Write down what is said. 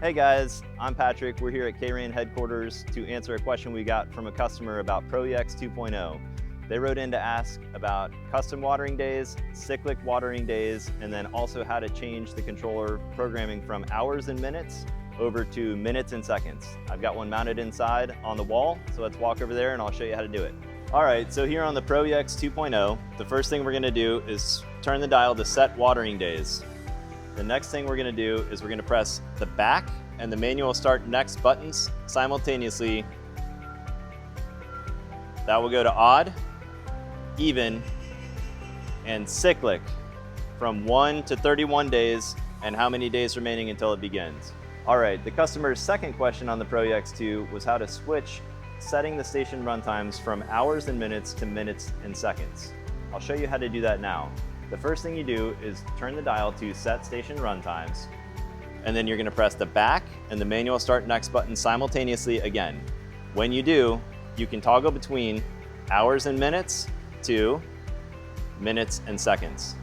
Hey guys, I'm Patrick. We're here at K-Rain headquarters to answer a question we got from a customer about ProEX 2.0. They wrote in to ask about custom watering days, cyclic watering days, and then also how to change the controller programming from hours and minutes over to minutes and seconds. I've got one mounted inside on the wall, so let's walk over there and I'll show you how to do it. All right, so here on the ProEX 2.0, the first thing we're gonna do is turn the dial to set watering days. The next thing we're gonna do is we're gonna press the back and the manual start next buttons simultaneously. That will go to odd, even, and cyclic from 1 to 31 days and how many days remaining until it begins. All right, the customer's second question on the ProEX 2 was how to switch setting the station runtimes from hours and minutes to minutes and seconds. I'll show you how to do that now. The first thing you do is turn the dial to set station runtimes, and then you're gonna press the back and the manual start next button simultaneously again. When you do, you can toggle between hours and minutes to minutes and seconds.